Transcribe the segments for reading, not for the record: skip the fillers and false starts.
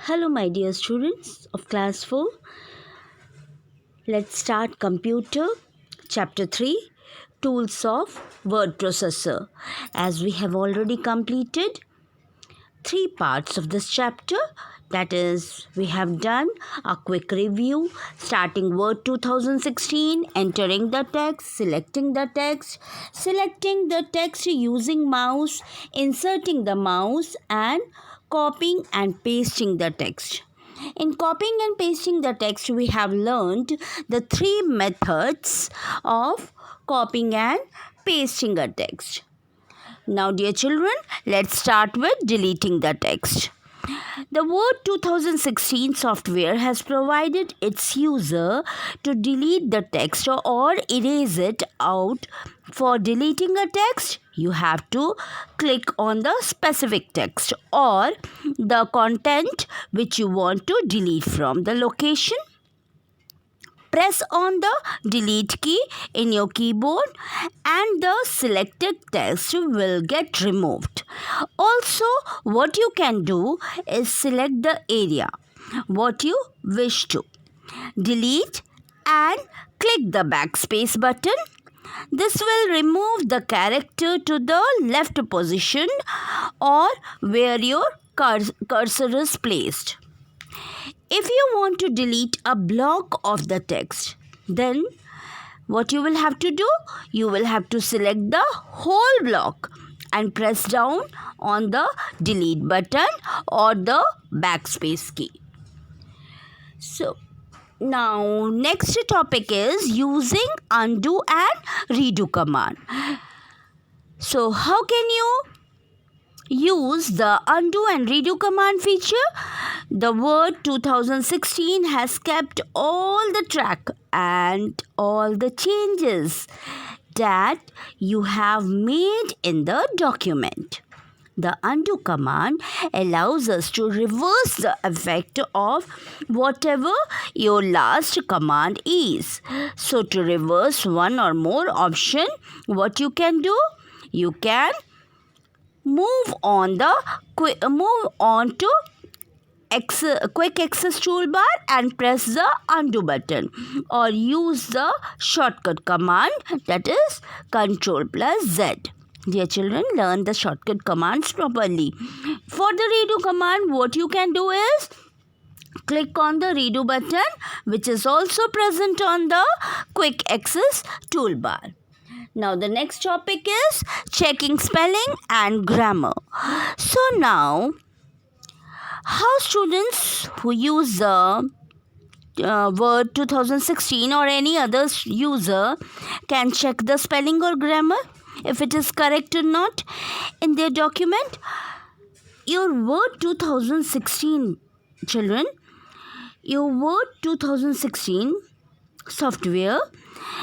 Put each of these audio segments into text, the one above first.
Hello, my dear students of class 4. Let's start computer chapter 3 tools of word processor. As we have already completed 3 parts of this chapter, that is, we have done a quick review starting word 2016, entering the text, selecting the text using mouse, inserting the mouse, and copying and pasting the text. In copying and pasting the text, we have learned the 3 methods of copying and pasting a text. Now, dear children, let's start with deleting the text. The Word 2016 software has provided its user to delete the text or erase it out. For deleting a text, you have to click on the specific text or the content which you want to delete from the location. Press on the delete key in your keyboard and the selected text will get removed. Also, what you can do is select the area what you wish to delete and click the backspace button. This will remove the character to the left position or where your cursor is placed. If you want to delete a block of the text, then what you will have to do? You will have to select the whole block and press down on the delete button or the backspace key. So, now next topic is using undo and redo command. So, how can you use the undo and redo command feature? The Word 2016 has kept all the track and all the changes that you have made in the document. The undo command allows us to reverse the effect of whatever your last command is. So to reverse one or more option, what you can do? You can move on to quick access toolbar and press the undo button or use the shortcut command, that is Ctrl+Z. Dear children, learn the shortcut commands properly. For the redo command, what you can do is click on the redo button, which is also present on the quick access toolbar. Now the next topic is checking spelling and grammar. So now, how students who use the Word 2016 or any other user can check the spelling or grammar, if it is correct or not in their document? Your Word 2016 children, your Word 2016 software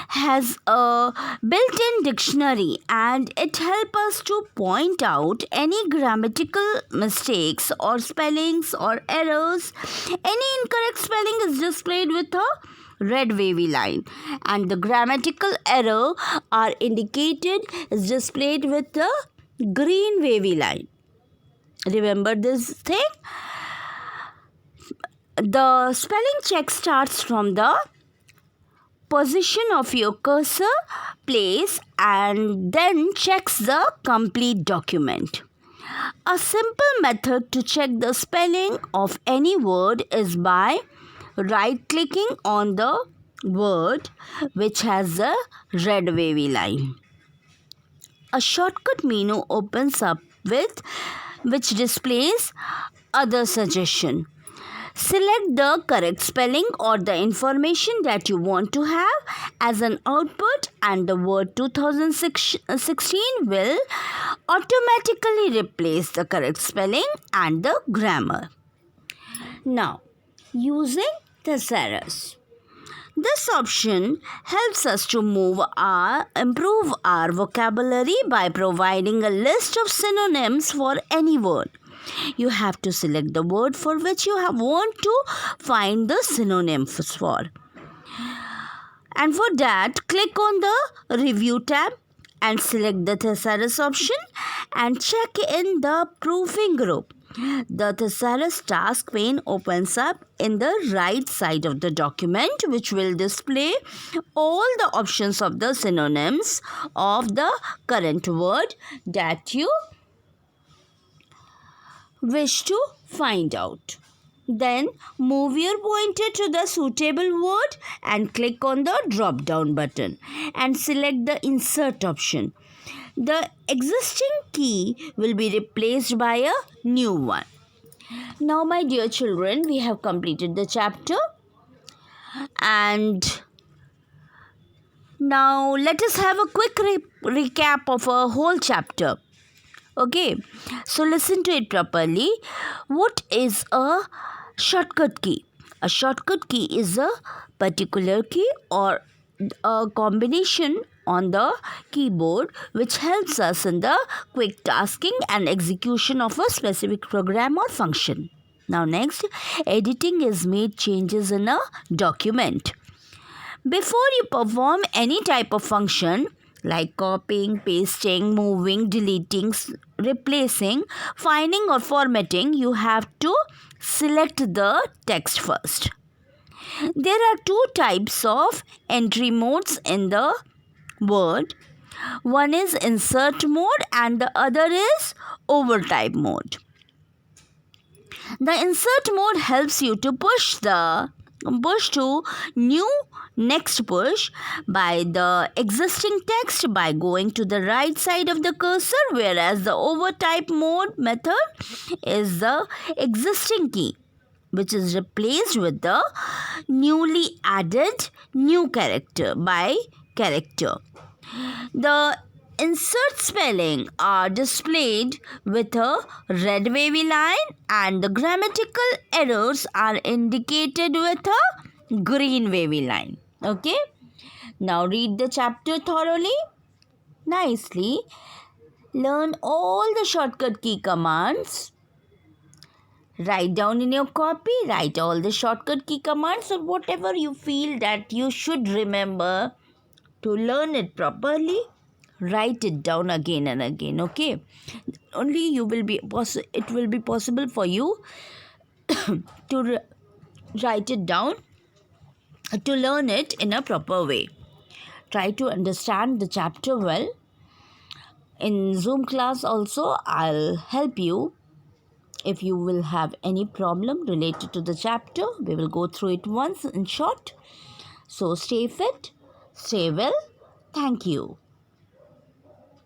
has a built-in dictionary and it helps us to point out any grammatical mistakes or spellings or errors. Any incorrect spelling is displayed with a red wavy line and the grammatical error are indicated is displayed with the green wavy line. Remember this thing? The spelling check starts from the position of your cursor place and then checks the complete document. A simple method to check the spelling of any word is by right-clicking on the word which has a red wavy line. A shortcut menu opens up with which displays other suggestion. Select the correct spelling or the information that you want to have as an output and the Word 2016 will automatically replace the correct spelling and the grammar. Now, using thesaurus. This option helps us to improve our vocabulary by providing a list of synonyms for any word. You have to select the word for which you want to find the synonyms for. And for that, click on the Review tab and select the thesaurus option and check in the proofing group. The thesaurus task pane opens up in the right side of the document, which will display all the options of the synonyms of the current word that you wish to find out. Then move your pointer to the suitable word and click on the drop down button and select the insert option. The existing key will be replaced by a new one. Now, my dear children, we have completed the chapter, and now let us have a quick recap of a whole chapter. Okay, so listen to it properly. What is a shortcut key? A shortcut key is a particular key or a combination on the keyboard which helps us in the quick tasking and execution of a specific program or function. Now next, editing is made changes in a document. Before you perform any type of function like copying, pasting, moving, deleting, replacing, finding or formatting, you have to select the text first. There are two types of entry modes in the Word. One is insert mode and the other is overtype mode. The insert mode helps you to push to new next push by the existing text by going to the right side of the cursor, whereas the overtype mode method is the existing key which is replaced with the newly added new character by character. The insert spelling are displayed with a red wavy line and the grammatical errors are indicated with a green wavy line. Okay? Now read the chapter thoroughly, nicely. Learn all the shortcut key commands. Write down in your copy, write all the shortcut key commands or whatever you feel that you should remember to learn it properly. Write it down again and again, okay? Only it will be possible for you to write it down, to learn it in a proper way. Try to understand the chapter well. In Zoom class also, I'll help you. If you will have any problem related to the chapter, we will go through it once in short. So stay fit, stay well. Thank you.